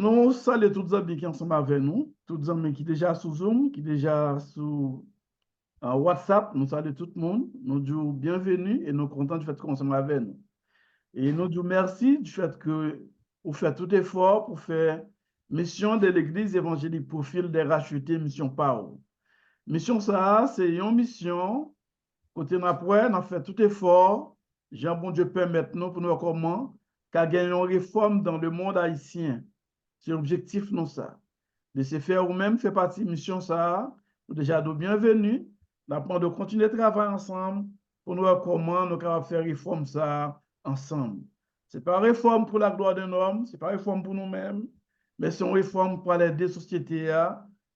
Nous saluons tous les amis qui sont ensemble avec nous, tous les amis qui sont déjà sous Zoom, qui sont déjà sous WhatsApp. Nous saluons tout le monde. Nous disons bienvenue et nous sommes contents du fait qu'on soit avec nous. Et nous disons merci du fait que vous faites tout effort pour faire mission de l'Église évangélique Profil des rachetés, mission PAO. Mission ça, c'est une mission, côté après, on a fait tout effort. Jean bon Dieu permettre nous pour nous comment, qu'à gagner une réforme dans le monde haïtien. C'est l'objectif, non ça. De se faire ou même faire partie de mission ça, nous déjà de bienvenue. Nous avons de continuer à travailler ensemble pour nous voir comment nous allons faire réforme ça ensemble. Ce n'est pas une réforme pour la gloire d'un homme, ce n'est pas une réforme pour nous-mêmes, mais c'est une réforme pour l'aider des sociétés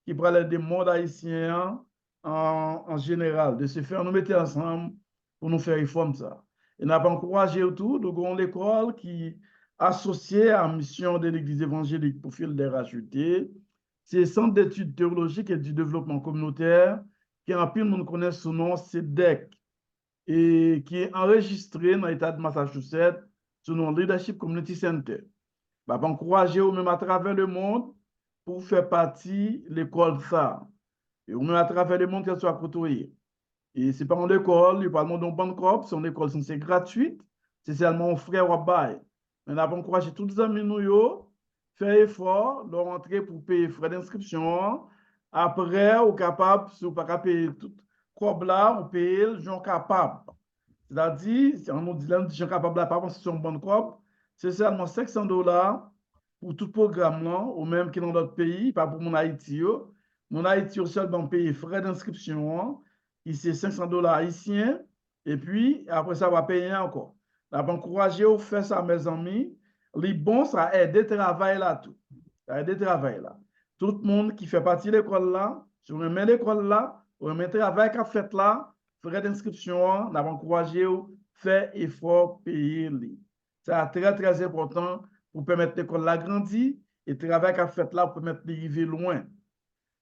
qui pour l'aider des mondes haïtiens en général. De se faire nous mettre ensemble pour nous faire réforme ça. Et nous avons encouragé autour, nous avons l'école qui associée à la mission de l'Église évangélique pour fil des rachetés. C'est le Centre d'études théologiques et du développement communautaire qui en pile monde connaît sous nom CEDEC et qui est enregistré dans l'État de Massachusetts sous nom Leadership Community Center. Je vais encourager ou même à travers le monde pour faire partie de l'école ça. Et ou même à travers le monde qu'elle soit côtoyée. Et ce n'est pas une école, il n'y a pas de monde en corps, c'est une école c'est gratuite, c'est seulement un frère ou bail. Mais on a encouragé tous les amis nous faire effort, leur rentrer pour payer frais d'inscription. Après, ou capable, si vous ne pouvez pas payer tout corps là, on paye le gens capable. C'est-à-dire, si on nous dit les gens capables là, par contre, si c'est un bon corps, c'est seulement $500 pour tout programme là, ou même qui est dans d'autres pays, pas pour mon Haïti. Mon Haïti, seulement payer frais d'inscription, c'est $500 haïtiens, et puis après ça, on va payer encore. On va encourager à faire ça, mes amis. Les bons, ça aide de travail là tout. Ça aide de travail là. Tout le monde qui fait partie de l'école là, si on remet l'école là, on remet le travail qu'a fait là, frais d'inscription, on va encourager à faire effort, payer les. C'est très, très important pour permettre l'école là grandir et le travail qu'a fait là pour permettre d'arriver loin.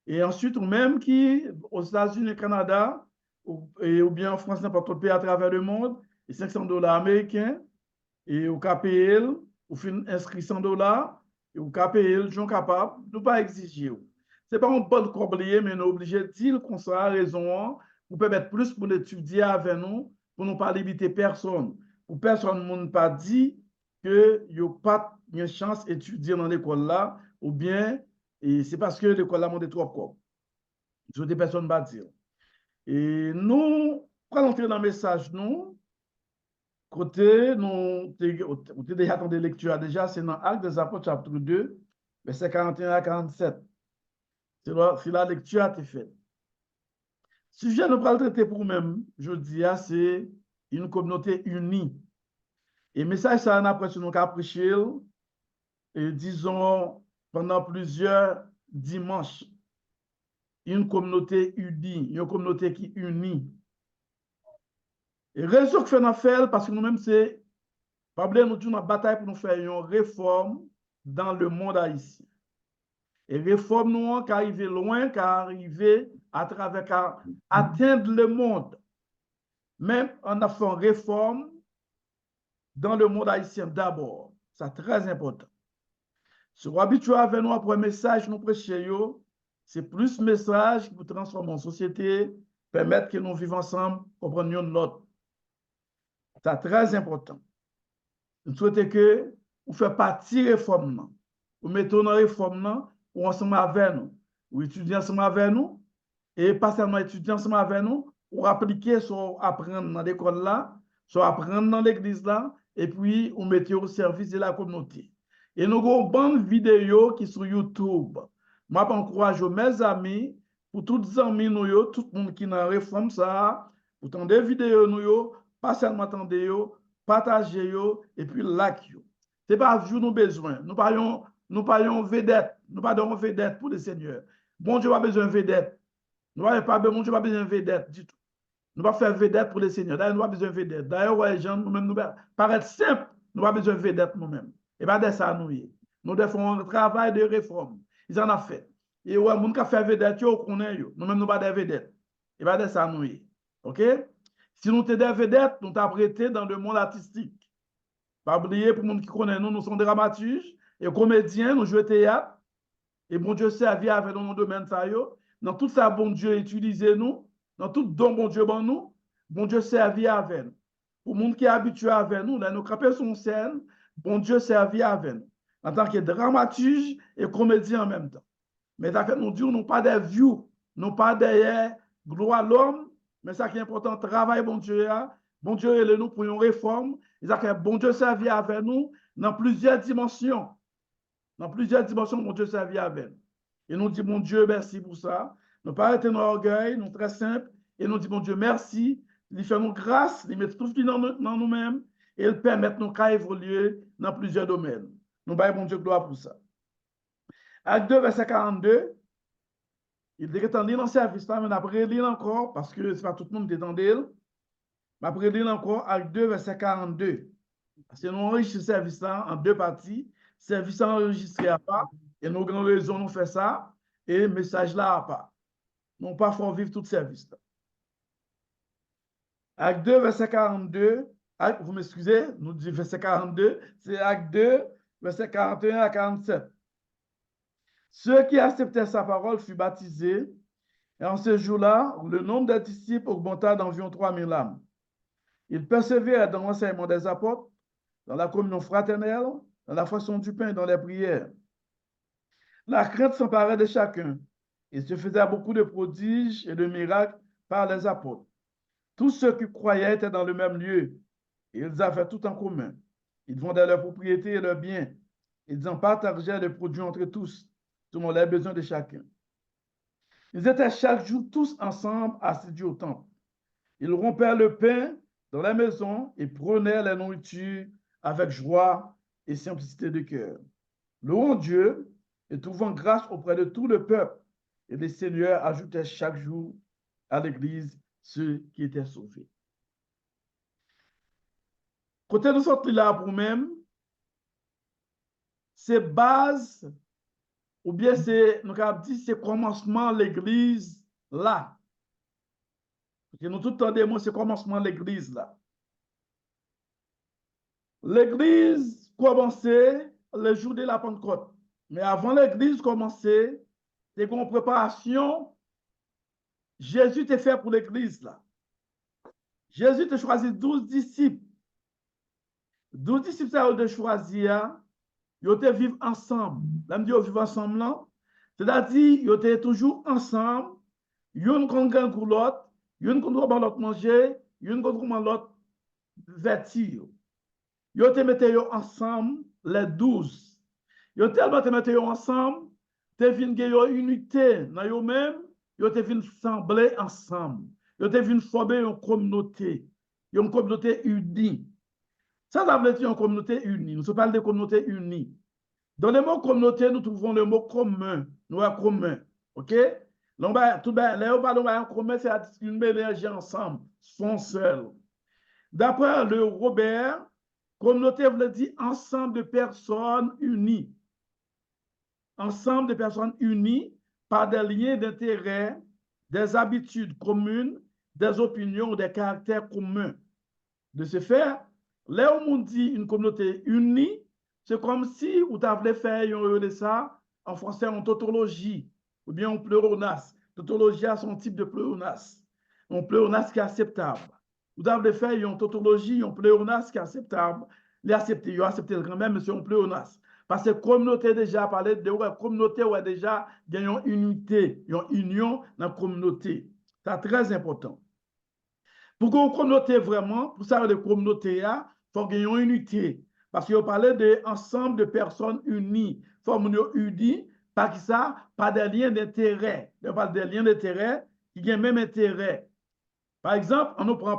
Et ensuite, ou même qui, aux États-Unis et Canada, ou bien en France, n'importe quel pays à travers le monde, et $500 américains, et au KPL, ou fin inscrit $100, et au KPL, sont capables de ne pas exiger. Ce n'est pas un bon coblier, mais nous obligés de dire qu'on sera raison pour permettre plus pour l'étudier avec nous, pour ne pas limiter personne. Pour personne ne pas dit que n'y a pas de chance d'étudier dans l'école là, ou bien et c'est parce que l'école là monte trop quoi. Je des personnes pas dire. Et nous, quand on entrer dans le message, nous, côté, nous, on déjà dans des lectures déjà, c'est dans Actes des Apôtres, chapitre 2, verset 41 à 47. C'est la lecture a été faite. Si je ne pas le traiter pour nous-mêmes, je dis, c'est une communauté unie. Et message, ça, on a prêché, nous avons prêché, et disons, pendant plusieurs dimanches, une communauté unie, une communauté qui unit. Et raison que fait nous faire, parce que nous-mêmes, c'est, pas oublier, nous une bataille pour nous faire une réforme dans le monde haïtien. Et réforme, nous, qui arrive loin, qui arrive à travers, qui atteindre le monde. Même on a fait une réforme dans le monde haïtien d'abord. C'est très important. Si vous habituez avec nous après un message, nous prêchons, c'est plus message qui vous transforme en société, permettre que nous vivons ensemble, comprenions notre. C'est très important. Nous souhaitons que vous fassiez partie de la réforme. Vous mettez dans la réforme, ou ensemble avec nous, ou étudiez ensemble avec nous, et pas seulement étudier ensemble avec nous, ou appliquer sur apprendre dans l'école là, sur apprendre dans l'église là, et puis vous mettez au service de la communauté. Et nous avons une bonne vidéo qui est sur YouTube. Je encourage mes amis, pour tous les amis, nous, tout le monde qui est dans la réforme, ça, pour tendre des vidéos, nous, pas seulement tendre, partager, et puis like. Ce n'est pas vous nous besoin. Nous parlons vedette. Nous parlons vedette pour le Seigneur. Bon Dieu n'a pas besoin de vedette. Nous n'avons pas besoin de vedette du tout. Nous ne pas faire vedette pour le Seigneur. D'ailleurs, nous n'avons pas besoin de vedette. D'ailleurs, les gens, nous-mêmes, nous paraître simple, nous n'avons pas besoin de vedette nous-mêmes. Et pas de ça, nous devons un travail de réforme. Ils en ont fait. Et ouais, les gens qui fait vedette, nous connaissons. Nous-mêmes, nous pas de vedette. Et pas de ça, nous. OK? Si nous sommes des vedettes, nous t'apprêtons dans le monde artistique. Pas oublier, pour les gens qui connaissent nous, nous sommes des dramaturges et comédien, nous jouons théâtre, et bon Dieu servi avec nous dans le domaine ça yo. Dans tout ça, bon Dieu utilisez nous, dans tout don bon Dieu bon Dieu servi avec nous. Pour le monde qui est habitué avec nous, là, nous camper sur scène, bon Dieu servi avec nous. En tant que dramaturge et comédien en même temps. Mais ça fait nous dire, nous pas des views, nous pas des gloire à l'homme, mais ça qui est important, travail bon Dieu, bon Dieu est nous pour une réforme, et ça fait bon Dieu servi avec nous dans plusieurs dimensions. Dans plusieurs dimensions, bon Dieu servi avec nous. Et nous dit, bon Dieu, merci pour ça. Nous pas arrêter nos orgueils, nous très simple, et nous dit, bon Dieu, merci. Il fait nous grâce, il met tout ce qui dans nous-mêmes, et il permet nous qu'à évoluer dans plusieurs domaines. Nous baillons bon Dieu gloire pour ça. Acte 2, verset 42, il dit que tu en lis dans le service, mais après lire encore, parce que ce n'est pas tout le monde qui est en d'elle. Mais après lire encore, Acte 2, verset 42. Parce que nous enregistrons le service là en deux parties. Service enregistré à part, et nous avons raison, nous faisons ça, et message là à part. Nous pas faut vivre tout le service là. Acte 2, verset 42, vous m'excusez, nous disons verset 42, c'est Acte 2, verset 41 à 47. Ceux qui acceptaient sa parole furent baptisés, et en ce jour-là, le nombre des disciples augmenta d'environ 3000 âmes. Ils persévèrent dans l'enseignement des apôtres, dans la communion fraternelle, dans la façon du pain et dans les prières. La crainte s'emparait de chacun. Il se faisait beaucoup de prodiges et de miracles par les apôtres. Tous ceux qui croyaient étaient dans le même lieu, et ils avaient tout en commun. Ils vendaient leurs propriétés et leurs biens. Ils en partageaient les produits entre tous, selon les besoins de chacun. Ils étaient chaque jour tous ensemble assidus au temple. Ils rompaient le pain dans la maison et prenaient la nourriture avec joie et simplicité de cœur, louant Dieu et trouvant grâce auprès de tout le peuple. Et le Seigneur ajoutait chaque jour à l'Église ceux qui étaient sauvés. Côté nous sommes là pour même, c'est base, ou bien c'est, nous avons dit, c'est commencement l'Église là. Parce que nous tout le temps des mots, c'est commencement l'Église là. L'Église commençait le jour de la Pentecôte. Mais avant l'Église commencer, c'est une préparation. Jésus t'a fait pour l'Église là. Jésus t'a choisi 12 disciples. 12 disciples, ça a choisi, ils ont vivre ensemble. Là, ils vivent ensemble là. C'est-à-dire, ils étaient toujours ensemble. Ils ont un pour l'autre, ils ont un l'autre manger, ils ont un l'autre vêtir. Ils ont mis ensemble les 12. Ils ont tellement mis ensemble, ils ont une unité dans eux-mêmes, ils ont assembler ensemble. Ils ont former une communauté unie. Ça veut dire une communauté unie. Nous parlons de communauté unie. Dans le mot communauté, nous trouvons le mot commun. Nous avons commun. OK? Tout bien, là, on parle de commun, c'est une mélange ensemble, sont seuls. D'après le Robert, communauté veut dire ensemble de personnes unies. Ensemble de personnes unies par des liens d'intérêt, des habitudes communes, des opinions, des caractères communs. De ce fait, là où on dit une communauté unie, c'est comme si vous avez fait ça en français en tautologie ou bien en pléonasme. Tautologie a son type de pléonasme. Un pléonasme qui est acceptable. Vous avez fait une tautologie, un pléonasme qui est acceptable. Les accepter, ils ont accepté quand même, mais c'est un pléonasme. Parce que la communauté déjà parlé de la communauté où déjà il y a une unité, une union dans la communauté. C'est très important. Pour qu'on communauté vraiment, pour ça la communauté, il faut qu'il y ait une unité. Parce qu'on parlait d'ensemble de personnes unies. Il faut qu'on unis, pas que ça, pas des liens d'intérêt. On parle des liens d'intérêt qui ont même intérêt. Par exemple, on nous prend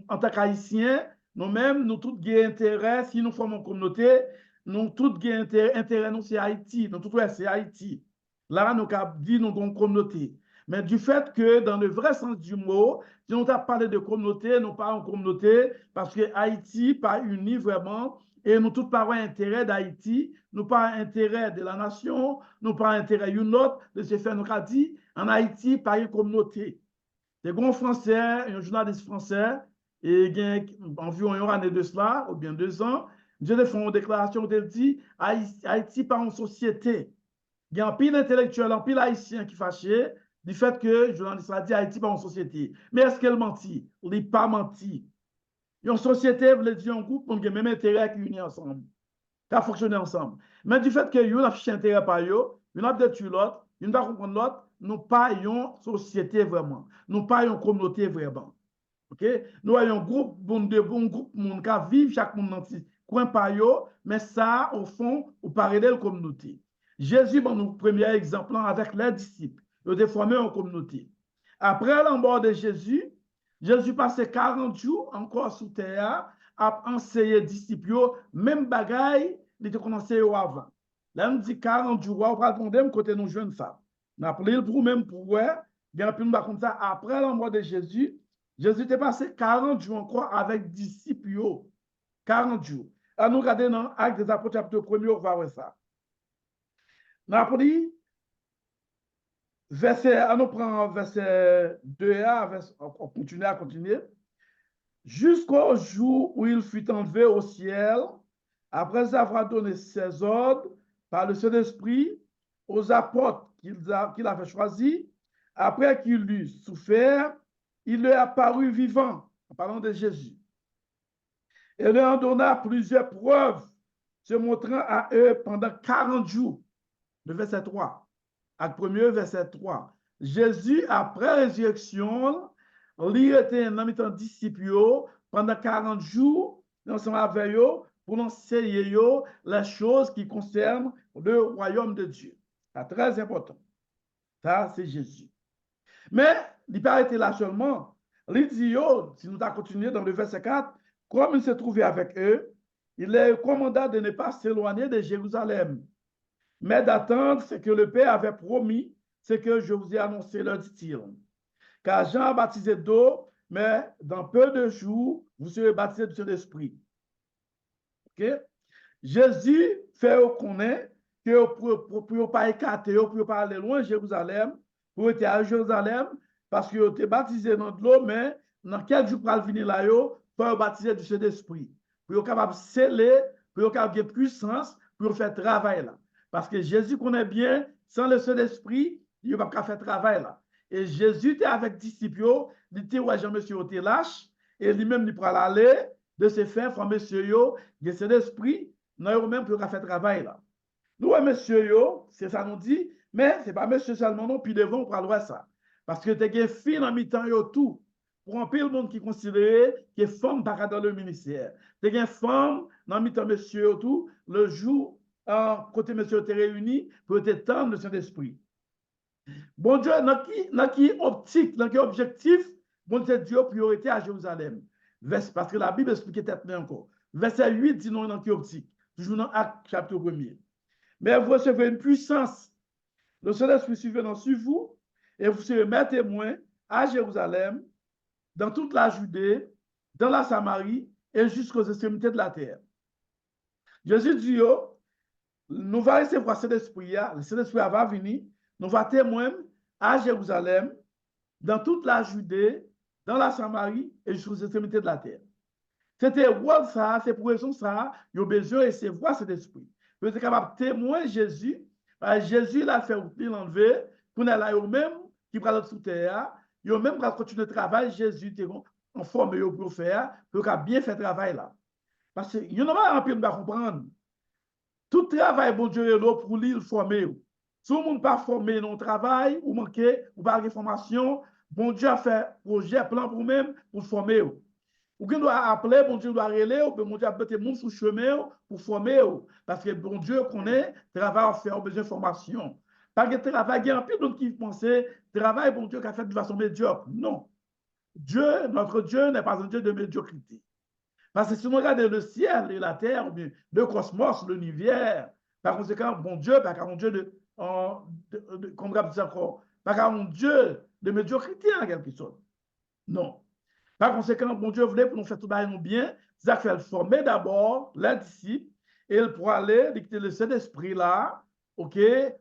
en tant qu'Haïtiens, nous-mêmes, nous tous avons intérêt, si nous formons une communauté, nous tous avons intérêt, nous c'est Haïti, nous tous c'est Haïti. Là, nous avons dit nous avons une communauté. Mais du fait que, dans le vrai sens du mot, si on t'a parlé de communauté, nous parlons de communauté parce que Haïti pas uni vraiment et nous tous parlons intérêt d'Haïti, nous parlons intérêt de la nation, nous parlons intérêt d'une autre, de ce fait, nous avons dit en Haïti, pas une communauté. Des grands Français, un journaliste français, et il y a environ une année de cela, ou bien 2 ans, Dieu a fait une déclaration, il dit, Haïti pas une société. Il y a un pile intellectuel, un pile haïtien qui fâché du fait que le journaliste a dit Haïti pas une société. Mais est-ce qu'elle mentit? Il n'a pas menti. Une société, veut dire un groupe, on a le même intérêt qui unit ensemble, qui a fonctionné ensemble. Mais du fait que vous avez affiché intérêt par eux, vous avez détruit l'autre, vous n'avez pas comprendre l'autre, nous pas une société vraiment. Nous pas une communauté vraiment. OK? Nous avons un groupe, un groupe monde qui vivent chaque monde dans coin par eux, mais ça, au fond, au parallèle communauté. Jésus, bon, nous, premier exemple, avec les disciples, ils ont formé une communauté. Après l'embord de Jésus, Jésus passait 40 jours encore sous terre à enseigner les disciples, même bagaille, il était commencé avant. Là, on dit 40 jours, on va répondre côté nous jeunes ça. On a appelé le pour même pour ouais, il y a un peu comme ça. Après l'embord de Jésus, Jésus était passé 40 jours encore avec disciples. 40 jours. À nous regarder dans Actes des Apôtres, chapitre 1er, on va voir ça. Nous avons dit, nous prenons verset 2a, on continue à continuer. Jusqu'au jour où il fut enlevé au ciel, après avoir donné ses ordres par le Saint-Esprit aux apôtres qu'il avait choisis, après qu'il eut souffert, il leur apparut vivant, en parlant de Jésus. Et leur en donna plusieurs preuves, se montrant à eux pendant 40 jours. Le verset 3. Acte 1er, verset 3. Jésus, après résurrection, il était un ami disciple pendant 40 jours, ensemble avec eux, pour enseigner les choses qui concernent le royaume de Dieu. C'est très important. Ça, c'est Jésus. Mais il n'a pas été là seulement. Il dit, si nous avons continué dans le verset 4, comme il se trouvait avec eux, il les commanda de ne pas s'éloigner de Jérusalem, mais d'attendre ce que le Père avait promis, ce que je vous ai annoncé, leur dit-il. Car Jean a baptisé d'eau, mais dans peu de jours, vous serez baptisés du Saint-Esprit. Okay? Jésus fait connaître que pour ne pas écarter, pour ne pas aller loin de Jérusalem, pour être à Jérusalem, parce que vous êtes baptisé dans de l'eau, mais dans quelques jours pour venir là, vous pouvez baptiser du Saint-Esprit. Pour être capable de sceller, pour être capable de puissance, pour faire travail là. Parce que Jésus connaît bien, sans le Saint-Esprit, il ne peut pas faire travail là. Et Jésus était avec disciples, il était ouais, Jean-Monsieur était lâche, et lui-même il pourra aller de se faire former monsieur yo, de Saint-Esprit, nous même pour faire travail là. Nous, monsieur yo, c'est ça nous dit, mais ce n'est pas monsieur seulement non, puis devant, on prend ça. Parce que tu as fille en mi-temps yo tout. Pour un peu le monde qui considère que femme pas dans le ministère. Tu as femme dans mi-temps monsieur tout, le jour, côté monsieur t'es réuni, pour te tendre le Saint-Esprit. Bon Dieu, dans qui optique, dans qui objectif, bon Dieu, Dieu priorité à Jérusalem. Parce que la Bible explique peut-être encore. Verset 8 dit non dans qui optique. Toujours dans Acte chapitre 1er. Mais vous recevez une puissance. Le Saint-Esprit survenant sur vous, et vous serez mes témoins à Jérusalem, dans toute la Judée, dans la Samarie et jusqu'aux extrémités de la terre. Jésus dit, nous allons recevoir cet esprit, le Saint-Esprit va venir, nous allons témoigner à Jérusalem, dans toute la Judée, dans la Samarie et jusqu'aux extrémités de la terre. C'était ça, c'est pour raison ça, il y a besoin de recevoir cet esprit. Vous êtes capable de témoigner Jésus, Jésus l'a fait l'enlever, pour aller là même qui prend sous terre, il a même continuer le travail, Jésus était en forme pour faire, pour bien faire le travail là. Parce que il y en a pas un peu de comprendre. Tout travail, bon Dieu, est là pour lui former. Si vous n'êtes pas formé dans le travail, ou manquez, ou pas de formation, bon Dieu a fait projet, plan pour vous-même, pour former. Ou qu'on doit appeler, bon Dieu doit relayer, ou bon Dieu a mettre monde sur le chemin pour former. Parce que bon Dieu connaît, travail à faire, besoin de formation. Pas que travail, il y a un peu d'autres qui pensent, travail, bon Dieu, qui a fait de façon médiocre. Non. Dieu, notre Dieu n'est pas un Dieu de médiocrité. Parce que si on regarde le ciel et la terre, ou bien le cosmos, l'univers, par conséquent, bon Dieu, pas qu'un Dieu comme on dit encore, pas qu'un Dieu de médiocrité en quelque sorte. Non. Par conséquent, bon Dieu voulait pour nous faire tout nous bien, ça fait former d'abord les disciples, et il pourra aller dicter le Saint-Esprit là, ok,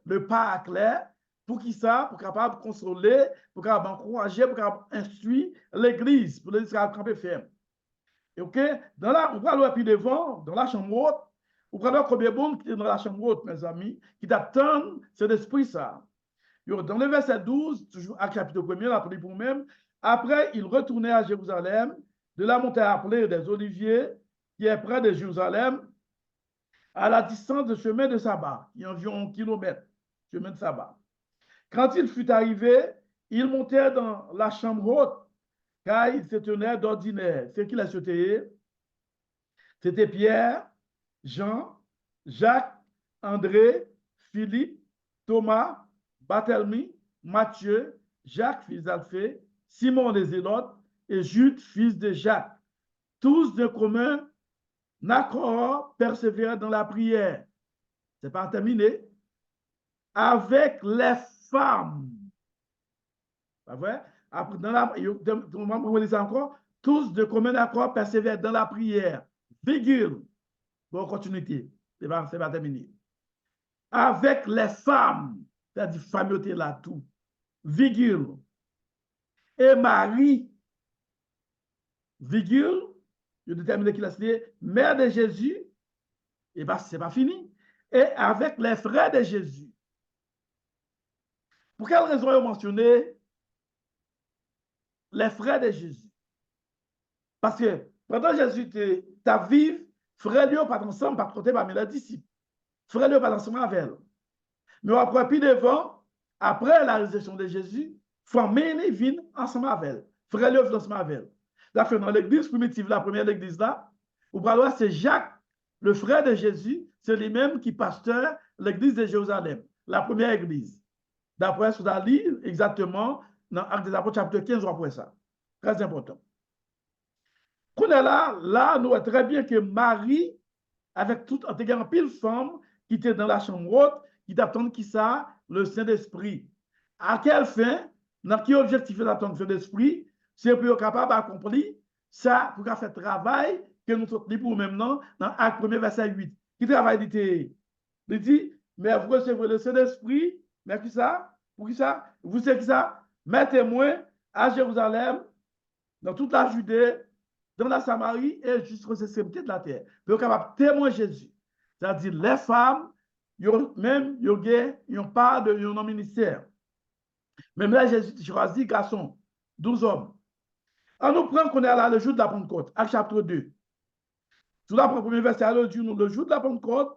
le pas clair, pour qui ça, pour capable consoler, pour capable encourager, pour capable instruire l'Église, pour l'Église camper ferme. OK? On va aller plus devant, dans la chambre haute. On va voir combien de monde qui est dans la chambre haute, mes amis, qui t'attendent cet esprit, ça. Dans le verset 12, toujours à chapitre 1er, la pour vous-même, après, il retournait à Jérusalem, de la montagne appelée des Oliviers, qui est près de Jérusalem, à la distance de chemin de sabbat, qui est environ 1 kilomètre, chemin de sabbat. Quand il fut arrivé, il montait dans la chambre haute, car il se tenait d'ordinaire. Ce qu'il a sauté, c'était Pierre, Jean, Jacques, André, Philippe, Thomas, Barthélemy, Matthieu, Jacques, fils d'Alphée, Simon des Zélotes et Jude, fils de Jacques. Tous de commun accord persévéraient dans la prière. C'est pas terminé. Avec les femmes. Pas vrai? Après, encore, tous de commun accord persévèrent dans la prière. Virgule. Bon, continuité. C'est pas terminé. Avec les femmes. C'est-à-dire, femme était là tout. Virgule. Et Marie. Virgule. Je détermine qu'il a signé mère de Jésus. Et bien, c'est pas fini. Et avec les frères de Jésus. Pour quelle raison ils ont mentionné les frères de Jésus? Parce que pendant Jésus t'a vivre, frère lui pas ensemble, pas côté parmi les disciples. Frère lui pas ensemble avec elle. Mais après, puis devant, après la résurrection de Jésus, famille vient ensemble avec elle. Frère lui vient ensemble avec elle. Là, dans l'église primitive, la première église là, vous parlez, c'est Jacques, le frère de Jésus, c'est lui-même qui pasteur l'église de Jérusalem, la première église. D'après ce qu'on a lu exactement dans Actes des Apôtres, chapitre 15, après ça. Très important. Qu'on est là, nous voyons très bien que Marie, avec toute en pile femme qui était dans la chambre haute, qui t'attendent qui ça, le Saint-Esprit. À quelle fin, dans quel objectif d'attendre le Saint-Esprit, c'est pour être capable d'accomplir ça, pour faire travail que nous sommes pour maintenant dans Acte 1, verset 8. Qui travaille il dit, mais vous recevez le Saint-Esprit, mais qui ça? Pour qui ça? Vous savez qui ça? Mettez-moi à Jérusalem, dans toute la Judée, dans la Samarie et jusqu'aux extrémités de la terre. Pour être capable de témoigner Jésus. C'est-à-dire, les femmes, même, ils n'ont pas de ministère. Même là, Jésus choisit garçon, 12 hommes. On nous prend qu'on est là le jour de la Pentecôte, Acte chapitre 2. Sous la premier verset, le jour de la Pentecôte,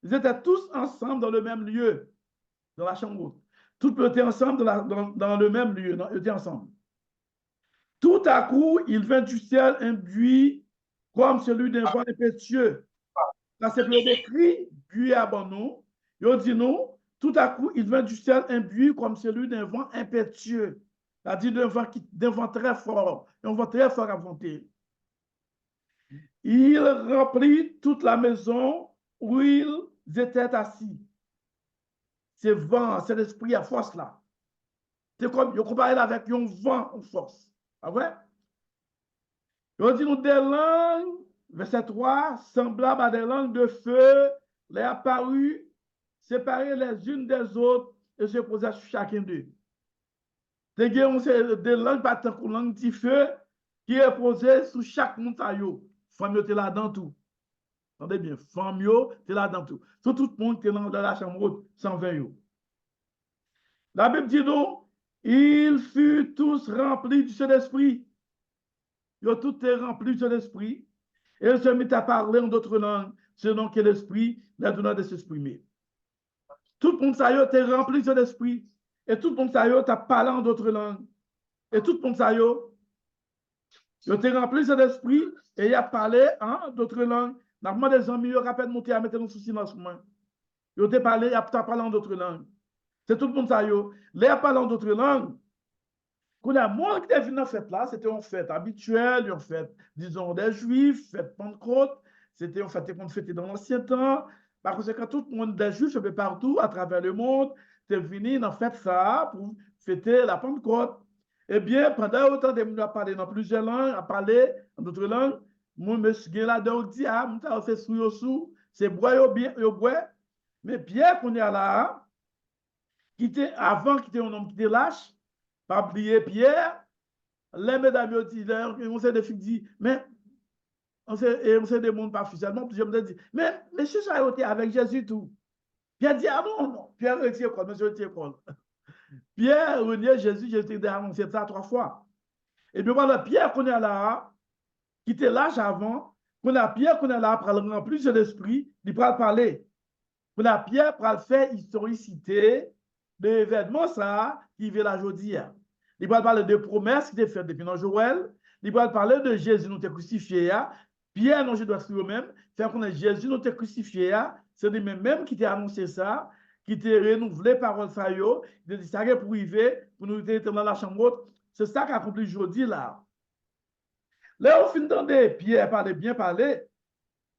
ils étaient tous ensemble dans le même lieu, dans la chambre haute. Tous étaient ensemble dans le même lieu, ils étaient ensemble. Tout à coup, il vint du ciel un bruit comme celui d'un vent impétueux. Là, c'est le décrit, bruit à bon nous. Il dit nous, tout à coup, il vint du ciel un bruit comme celui d'un vent impétueux. C'est-à-dire d'un vent très fort, un vent très fort à monter. Il remplit toute la maison où ils étaient assis. C'est vent, c'est l'esprit à force là. C'est comme, il compare avec un vent en force. Ah ouais? Il dit nous des langues, verset 3, semblables à des langues de feu, les apparues, séparées les unes des autres et se posaient sur chacun d'eux. Des langues battant pour langue de feu qui est posée sur chaque montagne. Femme était là dans tout. Entendez bien, femme était là dans tout. Sur tout le monde qui est dans la chambre haute, 120. La Bible dit donc, ils furent tous remplis du Saint-Esprit. Ils ont tous été remplis du Saint-Esprit. Et ils se mit à parler en d'autres langues, selon que l'Esprit leur donna de s'exprimer. Tout le monde a été rempli du Saint-Esprit. Et tout le monde a parlé en d'autres langues. Et tout le monde a été rempli du Saint-Esprit et il a parlé en d'autres langues. Normalement, des amis, ils ont rapidement monté à mettre nos soucis dans ce moment. Ils ont parlé, ils ont parlé en d'autres langues. C'est tout le monde les a parlé en d'autres langues. Quand la monde qui est venu en fête là, c'était une fête habituelle, une fête, disons, des Juifs, fête Pentecôte. C'était une fête qu'on fêtait dans l'ancien temps. Par conséquent, tout le monde des Juifs, un peu partout, à travers le monde, était venu dans fête ça pour fêter la Pentecôte. Eh bien, pendant autant de gens à parler dans plusieurs langues, à parler en d'autres langues, moi, monsieur là-dedans, dit, ah, on fait sous, c'est bois, bien, bois. Mais Pierre, qu'on est là, avant qu'il était un homme qui était lâche, pas oublier Pierre, les mesdames ont dit, on s'est des filles dit, mais on sait des mondes pas officiellement, puis je me dis, mais monsieur, ça a été avec Jésus tout. Pierre dit, ah non, non, Pierre retire quoi, monsieur retire quoi. Pierre reniait Jésus, j'ai été annoncé ça 3 fois. Et puis voilà, Pierre qu'on est là, qui était l'âge avant, qu'on a Pierre qu'on est là pour le remplir de l'esprit, il pourra parler. Qu'on a Pierre pour faire historicité de l'événement ça qui vient la aujourd'hui. Il va parler de promesses qui étaient faites depuis dans Joël. Il va parler de Jésus nous crucifié. Pierre, non, je dois écrire même, faire qu'on a Jésus nous crucifié. C'est lui même qui t'a annoncé ça, qui t'a renouvelé parole ça yo, il a dit ça pour arriver, pour nous être dans la chambre haute. C'est ça qu'a accompli aujourd'hui là. Là, au fin d'année, Pierre parlait bien parler.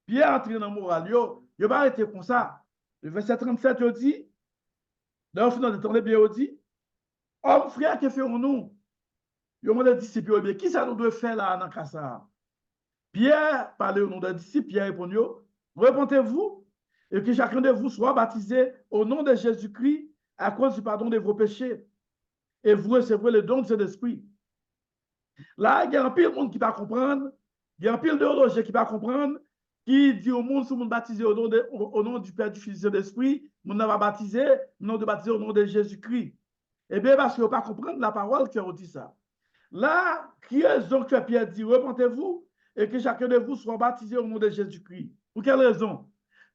Pierre entré dans le moral, il va arrêter comme ça. Le verset 37, il dit, là, au fin d'année, bien, il dit, homme frère, que faisons-nous? Il demande aux disciples, bien, qui ça nous doit faire là dans le ça? Pierre parlait au nom des disciples, Pierre répondit, repentez-vous et que chacun de vous soit baptisé au nom de Jésus-Christ à cause du pardon de vos péchés. Et vous recevrez le don de cet esprit. Là, il y a un pile de monde qui va comprendre, il y a un pile d'horloger qui va comprendre, qui dit au monde, si vous baptisez au nom du Père, du Fils et de l'Esprit, vous n'avez baptisé, nous de baptiser au nom de Jésus-Christ. Eh bien, parce que vous ne pas comprendre la parole qui a dit ça. Là, qui est raison que Pierre dit, repentez-vous et que chacun de vous soit baptisé au nom de Jésus-Christ. Pour quelle raison?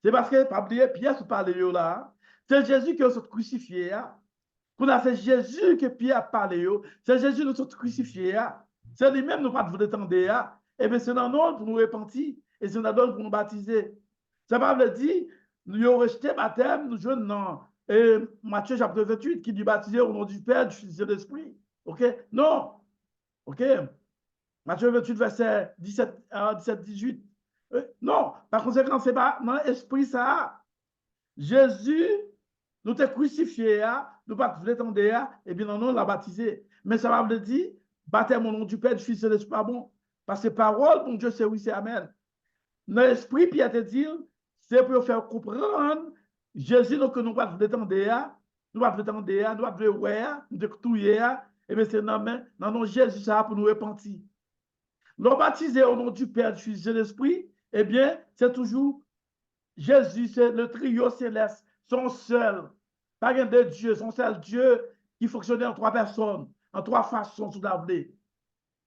C'est parce que, pas oublier, Pierre se parlait là, c'est Jésus qui est crucifié. C'est Jésus que Pierre a parlé, c'est Jésus qui nous crucifié. C'est lui-même nous pas de attendre. Et bien, c'est dans nous pour nous repentir et c'est dans nous pour nous baptiser. Ça veut dire, nous avons rejeté baptême, nous jouons dans Matthieu chapitre 28 qui dit baptiser au nom du Père, du Fils et de l'Esprit. OK? Non. OK? Matthieu 28, verset 17-18. Non. Par conséquent, ce n'est pas dans l'esprit ça. Jésus nous t'a crucifié, nous pas voulu attendre, et bien non, on l'a baptisé. Mais ça veut dire, baptême au nom du Père, du Fils et de l'Esprit, pas bon. Parce que parole, mon Dieu, c'est oui, c'est Amen. Dans l'esprit, Pierre te dit, c'est pour faire comprendre Jésus, que nous pas voulu attendre, nous pas voulu attendre, nous pas voulu voir, nous devons tout et bien c'est non, Jésus, ça pour nous repentir. Nous baptiser au nom du Père, du Fils et de l'Esprit, eh bien, c'est toujours Jésus, c'est le trio céleste, son seul, pas de Dieu, son seul Dieu qui fonctionnait en 3 personnes, en 3 façons sous la blé.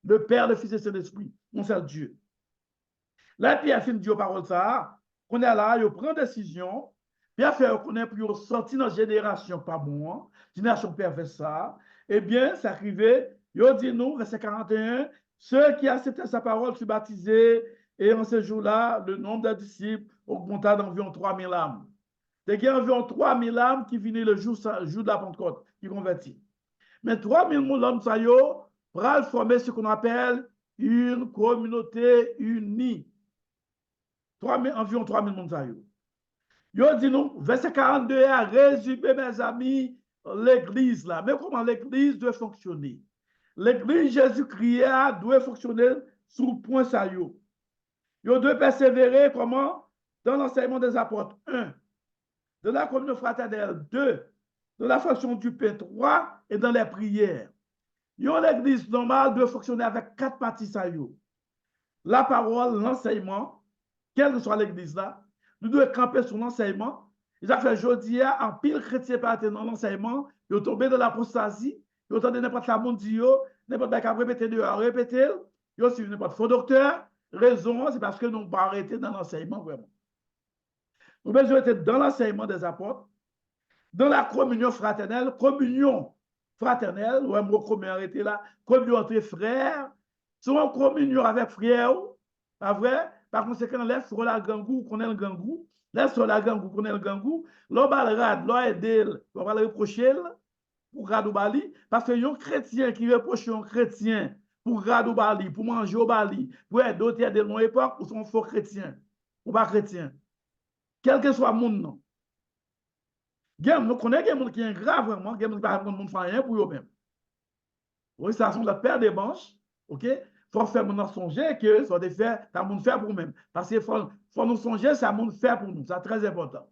Le Père, le Fils et l'Esprit, mon seul Dieu. Là, Pierre fin dit aux paroles ça, qu'on est là, il prend décision, Pierre fait reconnaître pour sortir dans la génération pas bon, génération perverse ça, eh bien, ça arrivait, il dit nous, verset 41, ceux qui acceptaient sa parole furent baptisés, et en ce jour-là, le nombre de disciples augmenta d'environ 3000 âmes. Il y a environ 3000 âmes qui venaient le jour de la Pentecôte, qui convertit. Mais 3000 âmes, ça y est, pour former ce qu'on appelle une communauté unie. Environ 3000 âmes, ça y est. Yo dit nous, verset 42 a résumé, mes amis, l'église là. Mais comment l'église doit fonctionner? L'église Jésus-Christ doit fonctionner sous le point ça y est. Yo doit persévérer comment? Dans l'enseignement des apôtres. 1. De la communion fraternelle. 2. De la fonction du pain. 3. Et dans les prières. L'église normale doit fonctionner avec 4 parties ça y est. La parole, l'enseignement, quelle que soit l'église là, nous devons camper sur l'enseignement. Ils ont fait aujourd'hui, en pile chrétien par dans l'enseignement, ils ont tombé dans l'apostasie, ils ont entendu n'importe la monde dire, n'importe quoi répéter, ils ont suivi n'importe faux docteur. Raison, c'est parce que nous n'avons pas arrêté dans l'enseignement vraiment. Nous devons être dans l'enseignement des apôtres, dans la communion fraternelle, ouais, moi, communion arrêté là, communion entre frères, souvent communion avec frères, pas vrai? Par conséquent, laisse sur la gangou, qu'on est le gangou, laisse sur la gangou, qu'on est le gangou, l'on va le rad, l'on aider, on va le reprocher pour radou bali, parce que un chrétien qui reproche un chrétien pour radou bali, pour manger au bali, pour aider d'autres de mon époque, ou sont faux chrétiens, ou pas chrétiens. Quel que soit le monde, non. Nous connaissons des gens qui sont graves, vraiment, des gens qui ne font rien pour eux-mêmes. Oui, ça sont la paire des banches, ok? Faut faire nous songer que ça doit faire, ça monde faire pour nous-mêmes. Parce qu'il faut nous songer, ça monde faire pour nous. C'est très important.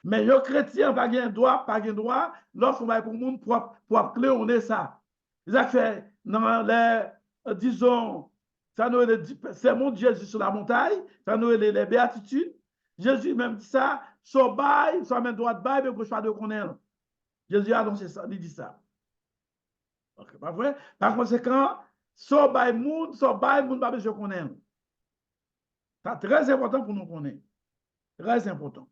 Mais les chrétiens, pas de droit, l'offre va pour nous pour clé, on est ça. Ils ont fait, dans les, disons, Ça nous est le sermon de Jésus sur la montagne, ça nous est les béatitudes. Jésus même dit ça, so bail, so main droite bail, mais gauche pas de connaître. Jésus a annoncé ça, il dit ça. Ok, pas vrai? Par conséquent, so bail moun pas besoin de connaître. C'est très important pour nous connaître. Très important.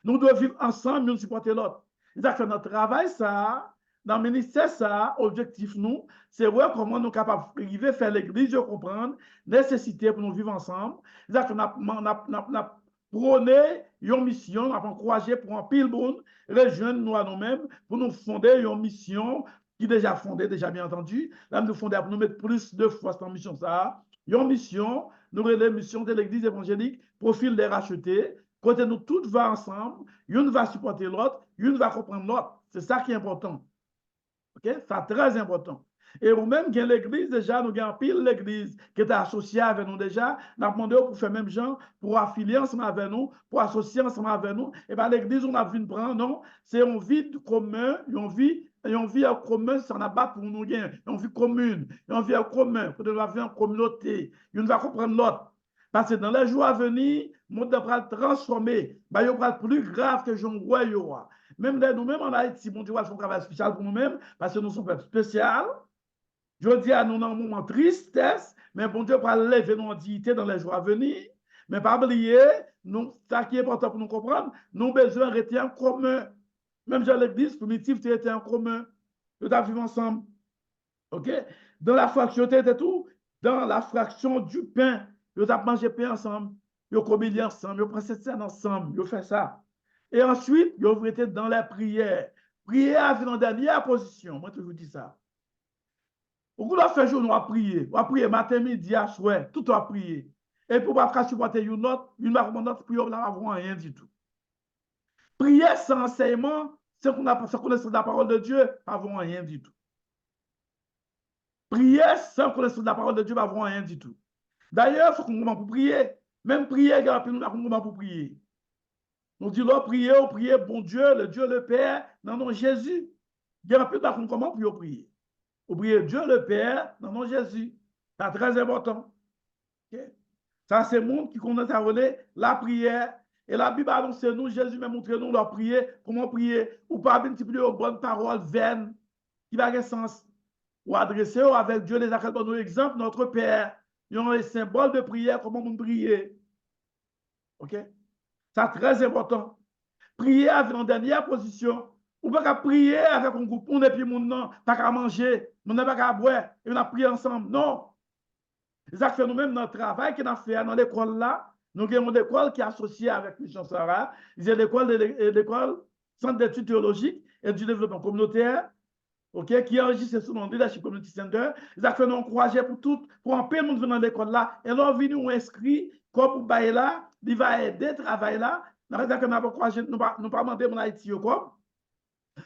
Nous devons vivre ensemble, nous supporter l'autre. C'est que notre travail, ça, dans le ministère, ça, objectif, nous, c'est voir comment nous sommes capables de faire l'église, de comprendre, nécessité pour nous vivre ensemble. C'est que nous avons prôné une mission, nous avons encouragé pour un pile bon, rejoindre nous à nous-mêmes, pour nous fonder une mission qui est déjà fondée, déjà bien entendu. Là, nous fonder pour nous mettre plus de force dans la mission, ça. Une mission, nous avons la mission de l'église évangélique, profil des rachetés. Côté nous tous va ensemble, une va supporter l'autre, une va comprendre l'autre. C'est ça qui est important. OK? C'est très important. Et nous-mêmes, l'église, déjà, nous avons pile l'église qui est associée avec nous déjà. Nous avons demandé pour faire même gens, pour affilier ensemble avec nous, pour associer ensemble avec nous. Et bien, l'église, on a vu prendre, non? C'est une vie commun, une vie en commun, ça n'a pas pour nous gagner. Une vie commune, une vie en commun, pour nous avoir en communauté. Une va comprendre l'autre. Parce que dans les jours à venir, le monde va transformer. Il va être plus grave que j'en vois. Même nous-mêmes en Haïti, bon Dieu, va faire un travail spécial pour nous-mêmes, parce que nous sommes spécial. Je dis à nous dans un moment de tristesse, mais bon Dieu va lever nos dignité dans les jours à venir. Mais pas oublier, ça qui est important pour nous comprendre, nous avons besoin de rester en commun. Même dans l'église primitive, tu étais en commun. Nous avons vécu ensemble. OK? Dans la fraction, tout, dans la fraction du pain. Ils ont mangé pain ensemble, ils ont communié ensemble, ils ont pris cette scène ensemble, ils ont fait ça. Et ensuite, ils ont été dans la prière. Prière avec une dernière position. Moi, je vous dis ça. Beaucoup de fait jour, on a prié. On a prié matin, midi, à soir. Tout a prié. Et pour ne pas supporter une autre prière, on n'a rien du tout. Prière sans enseignement, c'est qu'on a connaissance de la parole de Dieu, pas rien du tout. Prière sans connaissance de la parole de Dieu, pas rien du tout. D'ailleurs, il faut qu'on commence pour prier. Même prier, il y a nous commence pour prier. Nous disons, prier, bon Dieu, le Père, dans nom Jésus. Il y a plus qu'on commence pour prier. Vous priez Dieu le Père, dans nom Jésus. C'est très important. Okay? Ça, c'est le monde qui connaît à voler la prière. Et la Bible annonce nous, Jésus m'a montré nous leur prier, comment prier, ou pas multiplier aux bonnes paroles vaines, qui va avoir sens. Ou adresser avec Dieu les accords, nos exemples, notre Père. Ils ont les symboles de prière, comment on prier. OK? C'est très important. Prier avec une dernière position. On ne peut pas prier avec un groupe, on n'est plus mon pas qu'à manger, on n'a pas qu'à boire, et on a prié ensemble. Non. C'est ça que fait nous-mêmes notre travail qu'on a fait dans l'école là. Nous avons une école qui est associée avec Mission Sarah. C'est l'école Centre d'études théologiques et du développement communautaire. OK, qui enregistre sous le Leadership Community Center. Ils ont fait nous encourager pour un peu de monde venir dans l'école là. Et là, nous avons inscrit comme pour bailler là, il va aider le travail là. Nous avons encouragé, nous pas demandé mon Haïti comme.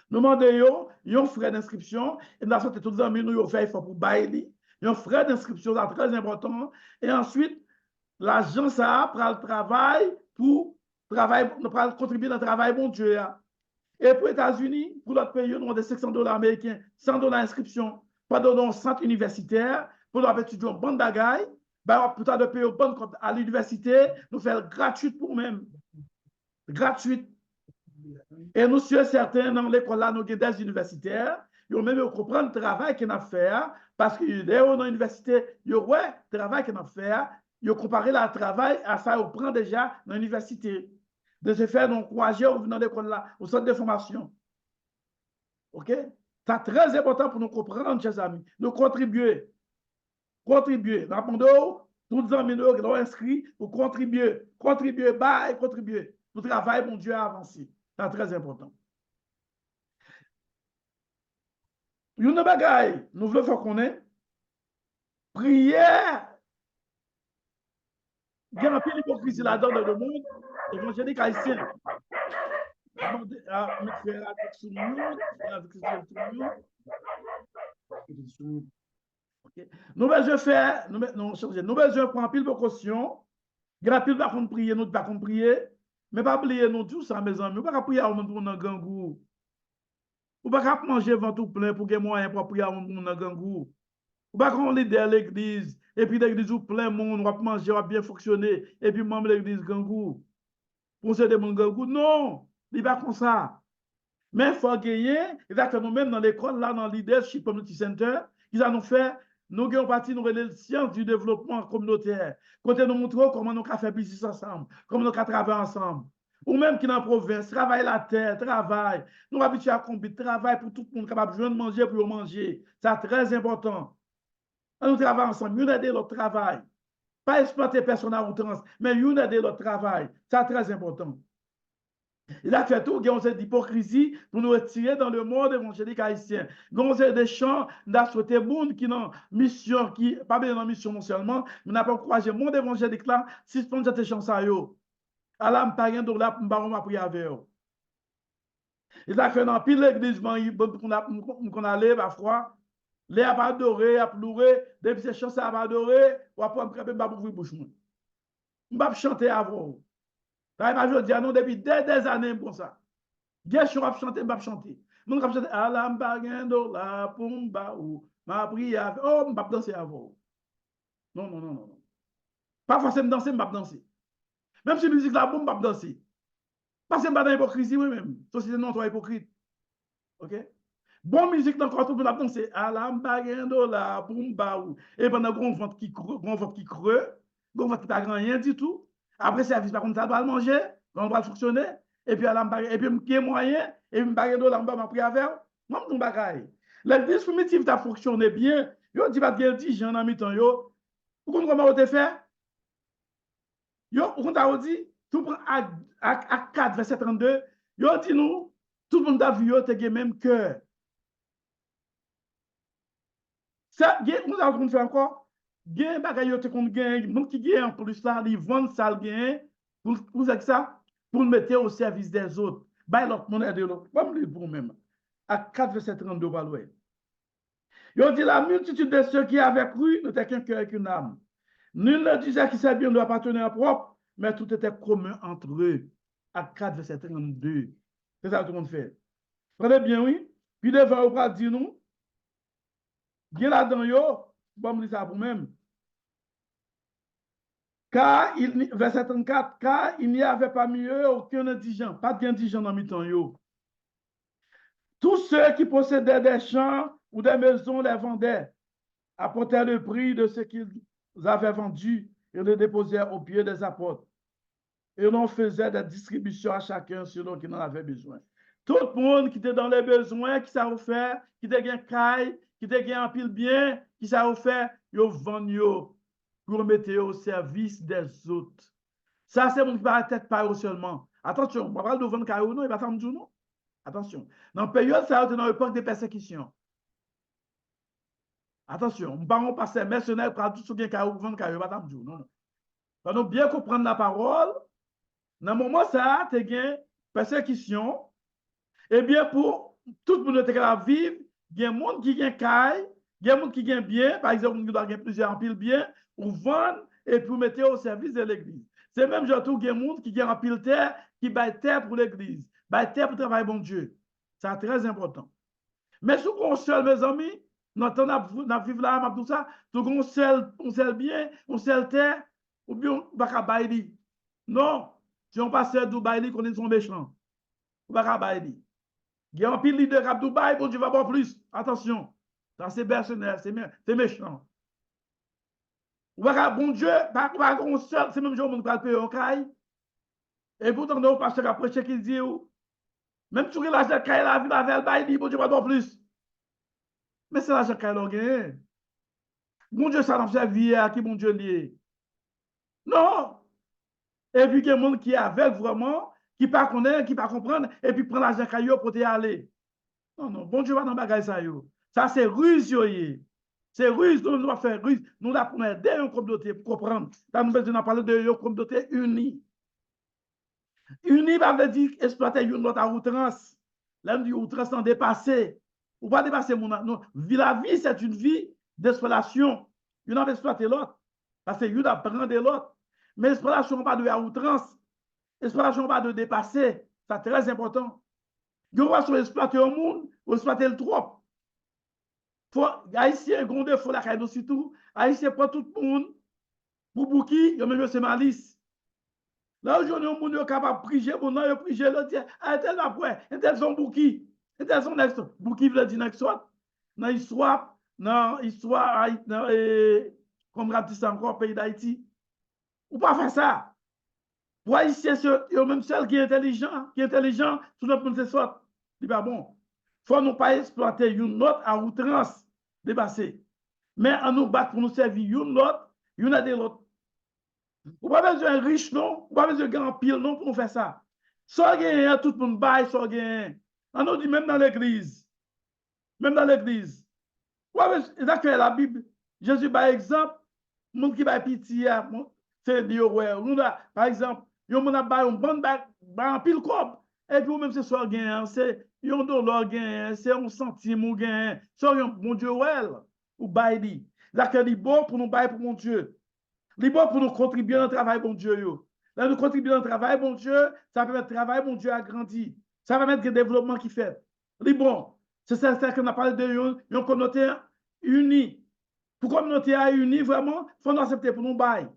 Nous demandons un frais d'inscription. Et nous avons tous les amis, nous avons fait pour bailler. Un frais d'inscription, c'est très important. Et ensuite, l'agence a pris le travail pour contribuer dans le travail, bon Dieu. Et pour les États-Unis, pour l'autre pays, nous avons des $500 américains, $100 inscription, pas de centre universitaire, pour nous étudier en bonne bagaille, plutôt de payer au bon compte à l'université, nous faire gratuite pour nous-mêmes. Gratuite. Et nous sommes certains dans l'école là, nous avons des universitaires, ils ont même compris le travail qu'on a fait, parce que dans l'université, ils ont ouais, le travail qu'on a fait, ils ont comparé le travail à ça, ils prend déjà dans l'université. De se faire encourager au venant de l'école là, au centre de formation. OK? C'est très important pour nous comprendre, chers amis. Nous contribuer. Contribuer. Rappelons-nous, tous les amis qui sont inscrits pour contribuer. Contribuer, contribuer. Pour travailler, mon Dieu, à avancer. C'est très important. Une bagaille, nous voulons faire connaître. Prière. Il y a un peu d'hypocrisie là-dedans dans le monde. Évangélique haïtien. Nous besoin faire, nous besoin prendre pile de précaution. Il y a pile de prier, nous pas prier, mais pas oublier nous tous ça mes amis, nous pas prier au monde pour un gangou. Ou pas manger vent tout plein pour que moyen pour prier au monde pour un gangou. Ou pas qu'on leader l'église, et puis l'église où plein monde, on va manger, on va bien fonctionner, et puis membre de l'église gangou, pour se demander gangou, non, il va comme ça. Mais il faut gagner, exactement, même dans l'école, là, dans Leadership Community Center, ils ont fait, nous avons parti, nous avons sciences du développement communautaire, côté nous montrer comment nous avons fait business ensemble, comment nous avons travaillé ensemble. Ou même qui dans la province, travaille la terre, travaille. Nous habitués à combiner, travail pour tout le monde capable de manger pour manger. C'est très important. Nous travaillons ensemble, nous aider l'autre travail. Pas exploiter personne à outrance, mais nous aider l'autre travail. C'est très important. Il a fait tout, il y a une hypocrisie pour nous retirer dans le monde évangélique haïtien. Il y a des chants, nous avons souhaité monde qui ont mission, qui pas bien dans mission non seulement, mais n'a pas encouragé le monde évangélique là, si ce sont des chants ça yo. Alors, je ne sais pas pour me prier avec eux. Il a fait dans pile l'église, qu'on allait parfois, les a adoré, a pleuré, depuis ces chants, ça a adoré, ou après, je ne peux pas ouvrir bouche. Je ne peux pas chanter avant. Je dis, non, depuis des années, comme ça. Bien sûr, je chanter, je ne peux pas chanter. Je ne peux pas chanter, alam bagendo la pumba ou ma prière. Oh, je ne peux pas danser avant. Non, non, non, non. Pas forcément danser, je ne peux pas danser. Même si la musique là, je ne peux pas danser. Parce que je ne suis pas dans l'hypocrisie moi-même. Société non, toi hypocrite. OK? Bon musique dans le tout le monde danser. Alam bagendo la pumba ou. Et pendant qu'on ventre qui creux, qu'on ventre qui creux, qu'on ventre qui pas rien du tout. Après, service, par contre, ça doit le manger, on doit fonctionner. Et puis, et puis, qui est moyen, et puis, bagendo là, on pris avec. Moi, je bagaille. Le dispositif a fonctionné bien. Yo, dit pas bien dit, j'en ai mis temps, yo. Vous comprenez comment on a fait? Yo, vous comprenez, tout prend à 4, verset 32. Yo, dit nous, tout le monde a vu, yo, te gen même cœur. Ça, nous avons fait encore. Gen bagay yo te kon gen, moun qui gen en plus là, ils vendent ça gen pour ça, pour le mettre au service des autres. Bah, l'autre monde aide l'autre. Pas me pour même. À 4 verset 32 baloué. Yo dit la multitude de ceux qui avaient cru n'était qu'un cœur et qu'une âme. Nul ne disait qu'il s'est bien doit appartenir propre, mais tout était commun entre eux. À 4 verset 32. C'est ça que tout le monde fait. Prenez bien, oui. Puis devant, on va dire nous, bien là-dedans, yo, bon, me dire ça pour même. Verset 34, car il n'y avait parmi eux aucun indigent, pas d'indigent dans mi-temps, yo. Tous ceux qui possédaient des champs ou des maisons les vendaient, apportaient le prix de ce qu'ils avaient vendu et le déposèrent au pied des apôtres. Et l'on faisait des distributions à chacun selon qu'il en avait besoin. Tout le monde qui était dans les besoins, qui s'est offert, qui était bien caille, qui était bien en pile bien, qui s'est offert, ils vendent pour mettre au service des autres. Ça, c'est mon qui va tête par seulement. Attention, on va pas de vendre caillou, non, il va faire un non. Attention. Dans la période, ça a été dans l'époque des persécutions. Attention, on ne va pas passer mercenaire pour tout ce qui est caillou, vendre caillou, il va faire un non, non. Nous bien comprendre la parole. Dans le moment ça, tu as persécution. Eh bien, pour tout le monde qui va vivre, il y a des gens qui ont caille, il y a des gens qui ont bien, par exemple, il y a plusieurs empiles bien, ou vendre et pour mettre au service de l'église. C'est même surtout qu'il y a des gens qui ont empile terre, qui baillent terre pour l'église, baillent terre pour travailler bon Dieu. C'est très important. Mais si on seul, mes amis, nous vivons là, tout ça, si on seul bien, on seul terre, ou bien on va bailler. Non, si on passe du bailler, qu'on est son méchant. On va bailler. Il y a un pile leader à Dubaï, bon Dieu va voir plus. Attention, ça c'est personnel, c'est méchant. Bon Dieu, c'est même jour où on va payer un caille. Et pourtant, nous, pasteur a prêché qui dit, même si l'argent de caille, la vie, la veille, bah, il dit, bon Dieu va voir plus. Mais c'est l'argent de caille, on gagne. Bon Dieu, ça n'a pas vie à qui bon Dieu lié. Non. Et puis, il y a des gens qui est avec vraiment, qui ne connaît, qui ne comprend, et puis prend l'argent de caille pour y aller. Non, non, bon Dieu va dans le bagage ça. Ça, c'est ruse. C'est ruse, nous devons faire ruse. Nous devons aider une communauté pour comprendre. Là, nous devons parler de une communauté unie. Unie, ça veut dire exploiter une autre à outrance. Là, nous disons outrance sans dépasser. Ou pas dépasser mon non. La vie, c'est une vie d'exploitation. Une n'a pas exploité l'autre. Parce que une a prendre l'autre. Mais l'exploitation, pas de à outrance. L'exploitation, pas de dépasser. C'est très important. Vous va exploiter au monde, ou exploiter le trop. Haïtien, gonde, faut la caille aussi tout. Haïtien, pas tout le monde. Pour Bouki, il y a même c'est malice. Là, aujourd'hui, on est capable de prier, mon nom, il prier, le dire, ah, tel après, tel son Bouki, tel son next. Bouki veut dire next soit. Dans l'histoire, comme rapetisse encore, pays d'Haïti. Ou pas faire ça. Pour Haïtien, il y a même seul qui est intelligent, tout le monde se soit. Il pas bon. Faut nous pas exploiter une autre à outrance dépassé. Mais on nous bat pour nous servir une autre, une à de l'autre. Ou pas besoin de riche, non? Ou pas besoin de grand pile, non, pour nous faire ça. Soit gagne, tout le monde baille, soit gagne. On nous dit même dans l'église. Même dans l'église. C'est que la Bible, Jésus, par exemple, le monde qui va pitié, c'est Dieu, ouais. Par exemple, il y a un bon un pile cob. Et puis, même, c'est soit gain, c'est un dollar gain, c'est un centime ou gain, c'est un bon Dieu, ouais. Ou bail, là, que est bon pour nous bailler pour mon Dieu. C'est bon pour nous contribuer dans le travail, bon Dieu. Là, nous contribuer dans le travail, bon Dieu, ça permet le travail, bon Dieu, à grandir. Ça permet le développement qui fait. C'est bon. C'est ça qu'on a parlé de une communauté unie. Pour communauté unie, vraiment, il faut nous accepter pour nous bailler.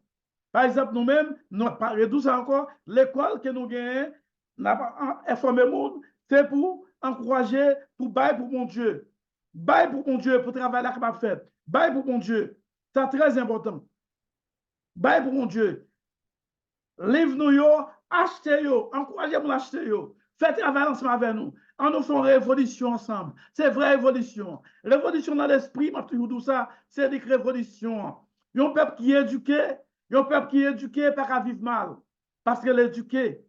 Par exemple, nous-mêmes, nous parlons de ça encore, l'école que nous gagnons, informer le monde, c'est pour encourager, pour bailler pour mon Dieu. Bailler pour mon Dieu, pour travailler là capable de faire. Bailler pour mon Dieu. C'est très important. Bail pour mon Dieu. Livre-nous, achetez-yo, encouragez-nous à acheter. Faites travail ensemble avec nous. On nous fait une révolution ensemble. C'est vraie révolution. Révolution dans l'esprit, tout ça, c'est des révolutions. Il y a un peuple qui est éduqué, pas qu'à vivre mal. Parce que l'éduqué,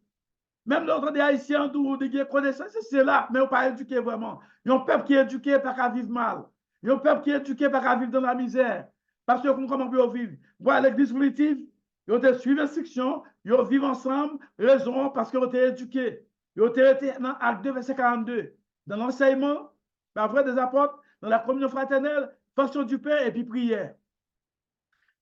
même l'autre des Haïtiens, d'où des connaissances, c'est là, mais on pas éduqué vraiment. Il y a un peuple qui est éduqué, pas qu'à vivre mal. Il y a un peuple qui est éduqué, pas qu'à vivre dans la misère. Parce que comment on peut vivre? Voilà l'église primitive, ils ont suivi l'instruction, ils vivent ensemble, raison, parce qu'ils ont été éduqués. Ils ont été dans Acte 2, verset 42. Dans l'enseignement, après des apôtres, dans la communion fraternelle, fonction du Père et puis prière.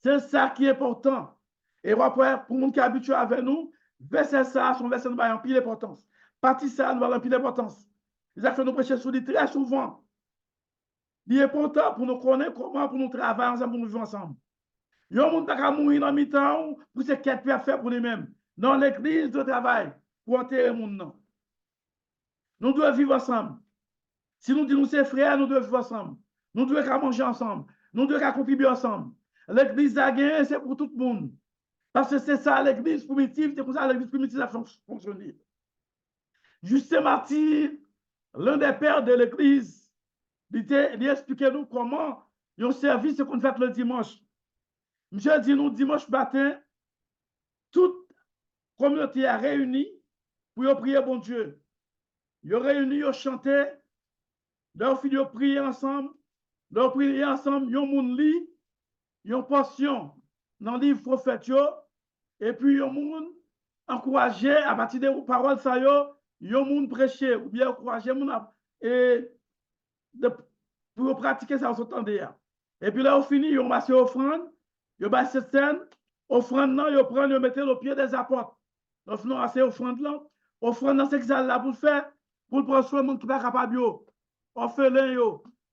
C'est ça qui est important. Et après, pour le monde qui est habitué avec nous, verset ça, son verset nous va en pile d'importance. Partie ça, nous va en pile d'importance. Les actions nous prêcher sur lui très souvent. Il est important pour nous connaître comment pour nous travailler ensemble, pour nous vivre ensemble. Il y a un monde qui a mourir dans mi-temps pour ce qu'il a faire pour lui-même. Dans l'église de travail, pour enterrer le monde. Nous devons vivre ensemble. Si nous disons c'est frères, nous devons vivre ensemble. Nous devons manger ensemble. Nous devons contribuer ensemble. L'église a gagné, c'est pour tout le monde. Parce que c'est ça l'église primitive, c'est comme ça l'église primitive a fonctionné. Justin Martyr, l'un des pères de l'église, il expliquait nous comment un service qu'on fait le dimanche. Monsieur dit nous dimanche matin, toute communauté a réuni pour prier bon Dieu. Ils ont réuni, ils ont chanté, leur fille, ils ont prié ensemble, leur prié ensemble, ils ont moun li, ils ont portion dans le livre prophète, et puis ils ont moun encouragé à partir des paroles, ça ils ont moun prêché, ou bien encouragé moun et pour pratiquer ça, on s'entendait. Et puis là, au fini, ils ont passé offrande, ils ont passé cette scène, offrande, non, ils ont pris, ils ont mis le pied des apôtres. Donc, nous, assez offrande là, offrande, c'est que ça là pour faire, pour prendre soin de monde qui n'est pas capable, orphelin,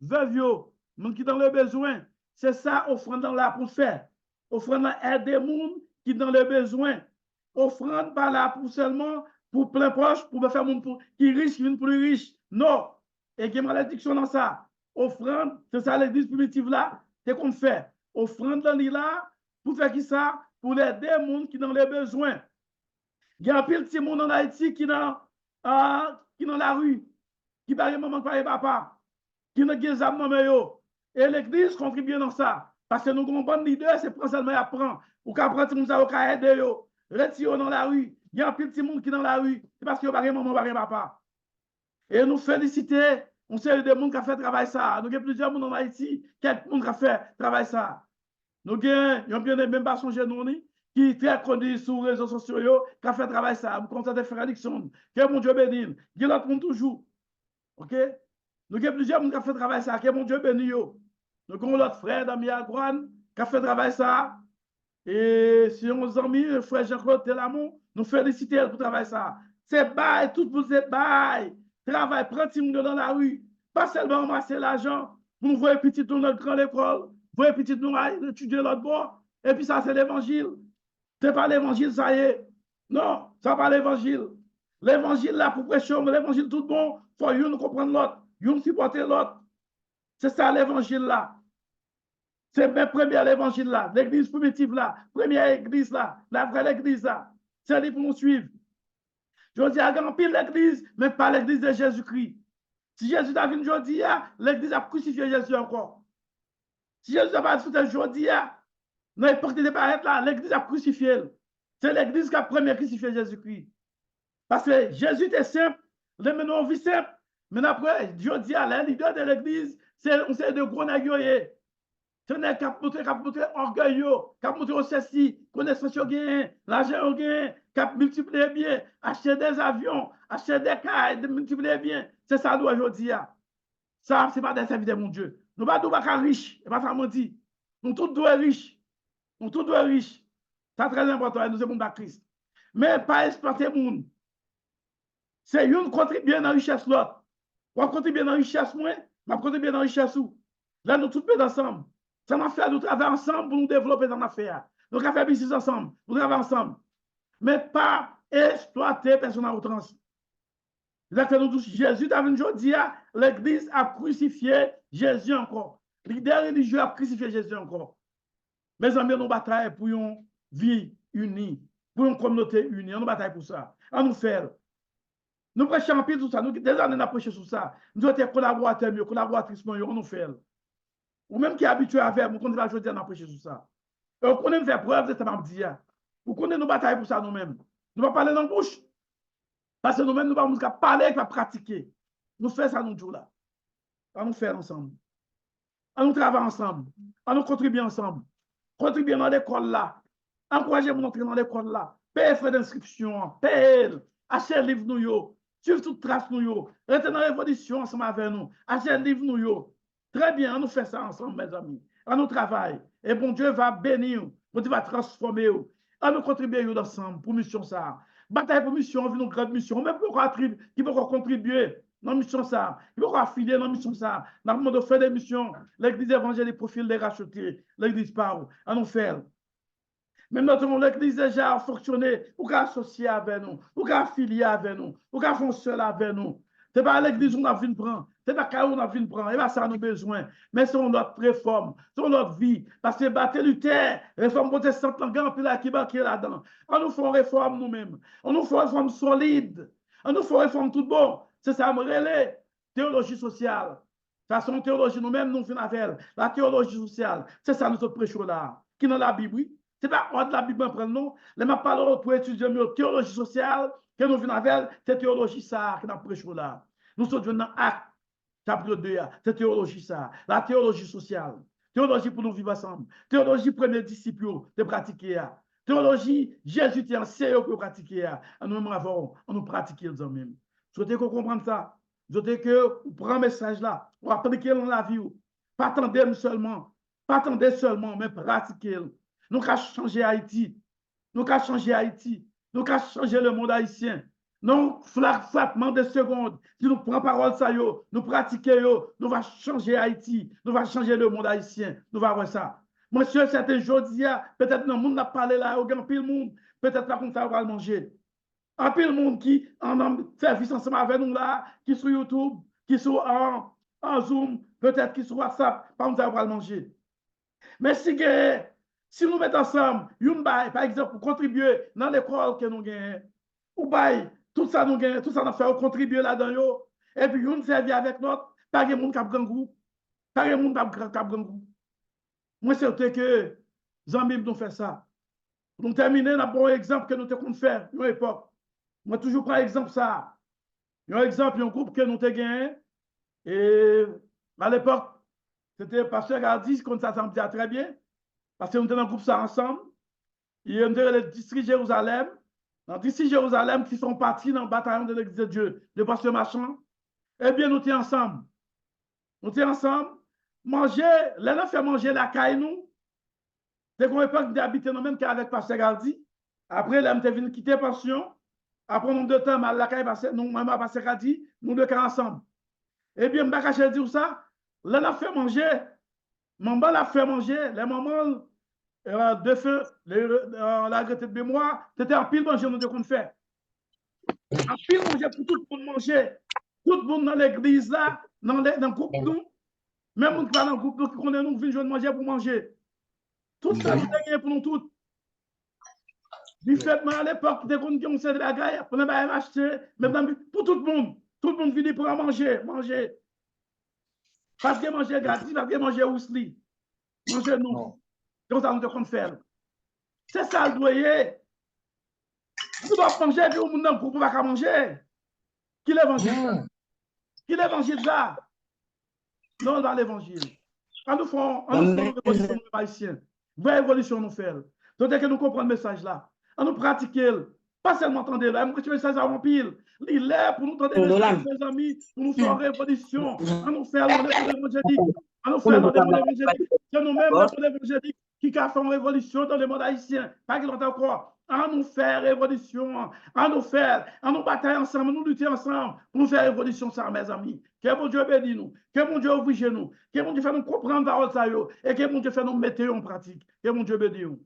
veuve, monde qui dans le besoin. C'est ça, offrande là pour faire. Offrande là, aide des gens qui dans le besoin. Offrande pas là pour seulement, pour plein proche, pour faire monde qui riche, qui vient plus riche. Non. Et qui a malédiction dans ça. Offrande, c'est ça l'église primitive là, c'est qu'on fait. Offrande là, pour faire qui ça? Pour aider les gens qui ont les besoins. Il y a un petit monde en Haïti qui dans la rue, qui parle maman, qui parle papa, qui n'a pas de maman. Et l'église contribue dans ça. Parce que nous avons un bon leader, c'est pour seulement apprendre. Ou qu'apprendre, nous avons qu'à aider. Retirez dans la rue. Il y a un petit monde qui est dans la rue. C'est parce qu'il n'y a pas de maman, pas de papa. Et nous féliciter, on sait des gens qui ont fait travail ça. Nous avons plusieurs gens en Haïti qui ont fait travail ça. Nous avons bien des mêmes personnes chez nous qui sont très connus sur les réseaux sociaux qui ont fait travail ça. Nous comptons faire addiction. Que mon Dieu bénisse. Que l'autre monde toujours. OK? Nous avons plusieurs gens qui ont fait travail ça. Que mon Dieu bénisse. Nous avons l'autre frère Damien Agouane qui a fait travail ça. Et si on a mis le frère Jean-Claude Telamon, nous félicitons pour travail ça. C'est bail, tout pour c'est bail. Travail, prends petit monde dans la rue. Pas seulement ramasser l'argent, pour nous voir petit dans notre grande école, voir petit nous étudier l'autre bord, et puis ça, c'est l'évangile. Ce n'est pas l'évangile, ça y est. Non, ça n'est pas l'évangile. L'évangile, là, pour prêcher, l'évangile tout bon, il faut nous comprendre l'autre, nous supporter l'autre. C'est ça l'évangile, là. C'est ma première l'évangile, là, l'église primitive, là, première église, là, la vraie église, là. C'est lui pour nous suivre. Je dis à grand pile l'église, mais pas l'église de Jésus-Christ. Si Jésus a vu aujourd'hui, l'église a crucifié Jésus encore. Si Jésus a pas dit aujourd'hui, dans l'époque de paraître là, l'église a crucifié. C'est l'église qui a premier crucifié Jésus-Christ. Parce que Jésus était simple, les maintenant on vit simple. Mais après, je dis à les leaders de l'église, c'est de gros nègres. C'est un cap montré orgueil, cap montré ceci, connaissance au gain, l'argent au gain, cap multiplier bien, acheter des avions, acheter des cailles, multiplier bien. C'est ça nous aujourd'hui. Ça, ce n'est pas des serviteurs de mon Dieu. Nous ne sommes pas riches, et pas ça mentir. Nous tous dois riches. Nous tous dois riches. C'est très important, nous sommes dans Christ. Mais pas exploiter le monde. C'est une contribuer dans la richesse l'autre. On contribuer dans la richesse moi, on contribuer dans la richesse où. Là, nous tous ensemble. Ça m'a fait nous travailler ensemble pour nous développer dans l'affaire. Nous avons fait business ensemble, nous travaillons ensemble. Mais pas exploiter personne à outrance. Jésus a venu aujourd'hui, l'église a crucifié Jésus encore. L'idée religieuse a crucifié Jésus encore. Mes amis, nous bataillons pour une vie unie, pour une communauté unie. Nous bataillons pour ça. À nous faire. Nous prêchons en pile sur ça. Nous, des années, nous avons prêché sur ça. Nous sommes collaborateurs mieux, collaboratrices mieux, on nous fait. Ou même qui est habitué à faire, nous connaissons la journée, nous avons prêché sur ça. Et on connaît faire preuve de ce que je dis. Vous connaissez nous bataillons pour ça nous-mêmes. Nous ne pas parler dans la bouche. Parce que nous-mêmes, nous ne pas parler, pas pratiquer. Nous faisons ça nous jours là. On nous faire ensemble. On nous travaille ensemble. On nous contribue ensemble. Contribuer dans l'école là. Encourager mon entrer dans l'école là. Payer frais d'inscription. Payer. Acheter le livre nous. Suivre toute trace nous. Rester dans la révolution ensemble avec nous. Acheter le livre nous. Très bien, on nous fait ça ensemble, mes amis. On nous travaille. Et bon Dieu va bénir. Bon Dieu va transformer. On nous contribuer ensemble pour mission ça. Bataille pour mission, une grande mission. Même pour qui peut contribuer dans la mission ça. Qui peut affilier dans la mission ça. Dans le monde de faire des missions. L'église évangélique profil les racheter. L'église parle. On nous fait. Même notre l'église déjà a fonctionné. Pour associer avec nous. Pour affilier avec nous. Pour fonctionner avec nous. Ce n'est pas l'église où on a vu prendre. Ce n'est pas là où on a vu prendre. Et bien, ça a nos besoins. Mais c'est notre réforme. C'est notre vie. Parce que battre Luther, réforme protestante, l'engagement, puis là, qui est là-dedans. On nous fait une réforme nous-mêmes. On nous fait une réforme solide. On nous fait une réforme tout bon. C'est ça, me relais. Théologie sociale. De toute façon, théologie nous-mêmes, nous faisons avec la théologie sociale. C'est ça, nous prêchons là. Qui est dans la Bible, oui. Ce n'est pas hors de la Bible, non. Les ma parole pour étudier mieux théologie sociale, que nous venons avec, c'est théologie ça, qui nous prêchons là. Nous sommes dans Acte, chapitre 2, c'est théologie ça, la théologie sociale, théologie pour nous vivre ensemble, théologie premier disciple de pratiquer, théologie Jésus tient c'est pour pratiquer, nous avons, on nous pratiquer nous mêmes. Je souhaite qu'on comprenne ça, je souhaite que vous preniez message là, pour appliquer dans la vie, pas attendre seulement, mais pratiquer. Nous avons changé Haïti, nous avons changé Haïti, nous avons changé le monde haïtien. Non, frappement de secondes. Si nous prenons parole, ça, nous pratiquons, nous allons changer Haïti, nous allons changer le monde haïtien. Nous allons voir ça. Monsieur, c'était jeudi, peut-être le monde n'a pas parlé là, il y a un pile monde, peut-être pas comme ça, on va le manger. Un pile monde qui en service ensemble avec nous là, qui sur YouTube, qui sur en Zoom, peut-être qui sur WhatsApp, pas comme ça, on va le manger. Mais si nous mettons ensemble, par exemple, pour contribuer dans l'école que nous gagnons, ou tout ça nous gagne, tout ça nous fait contribuer là-dedans, et puis nous servir avec notre, pas de monde qui a grand groupe, pas de monde qui a grand groupe. Moi, c'est certain que les amis nous fait ça. Pour nous terminer, un bon exemple que nous avons fait à une époque. Moi, toujours prends exemple ça. Un exemple, un groupe que nous avons gagné, et à l'époque, c'était Pasteur Gardis, comme ça me dit très bien, parce que nous étions dans un groupe ça ensemble, et nous étions le district Jérusalem, dans d'ici Jérusalem, qui sont partis dans le bataillon de l'Église de Dieu, de Pasteur Marchand, eh bien, nous étions ensemble. Nous étions ensemble, manger, là, on fait manger la caille, nous. C'est qu'on époque d'habiter dans même qu'avec Pasteur Gardi. Après, là, on est venu quitter Pension. Après, nombre de temps, la caille, nous, même à Pasteur Gardi, nous deux cas ensemble. Eh bien, je ne vais pas dire ça. là, la fait manger, maman l'a fait manger, les mamans de feu, la tête de mémoire, c'était un pile manger, nous devons faire. Un pile manger pour tout le monde manger. Tout le monde dans l'église là, dans le groupe nous, même nous qui va dans le groupe nous, qui connaît nous, venons manger pour manger. Tout ça, nous avons pour nous tous. Du fait, à l'époque, dès qu'on a de la gaille, on a acheté, même pour tout le monde vient pour manger, manger. Parce que manger gratuit, parce que manger ousli. Manger nous. Donc ça, nous devons faire. C'est ça le doyer. Nous devons manger, puis on ne peut pas manger. Qui l'évangile? Qui l'évangile ça? Non, dans l'évangile. Quand nous faisons révolution nous haïtiens, vraie révolution nous faire. Donc dès que nous comprenons le message là, à nous pratiquer, pas seulement entendre là, moi je message en pile. Il est pour nous entendre le message, mes amis, pour nous faire révolution, à nous faire l'évangélique, à nous faire l'évangélique, c'est nous-mêmes l'évangélique qui a fait une révolution dans le monde haïtien. Pas qu'il entend encore. À nous faire révolution, à nous batailler ensemble, nous lutter ensemble pour nous faire révolution, ça, mes amis. Que bon Dieu bénisse nous, que bon Dieu ouvre chez nous, que bon Dieu fait nous comprendre la parole ça et que bon Dieu fait nous mettre en pratique. Que bon Dieu bénisse nous.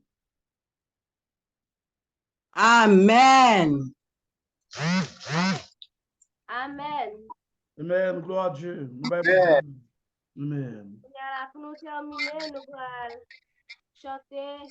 Amen. Amen. Amen. Gloire à Dieu. Amen. Pour nous terminer, nous allons chanter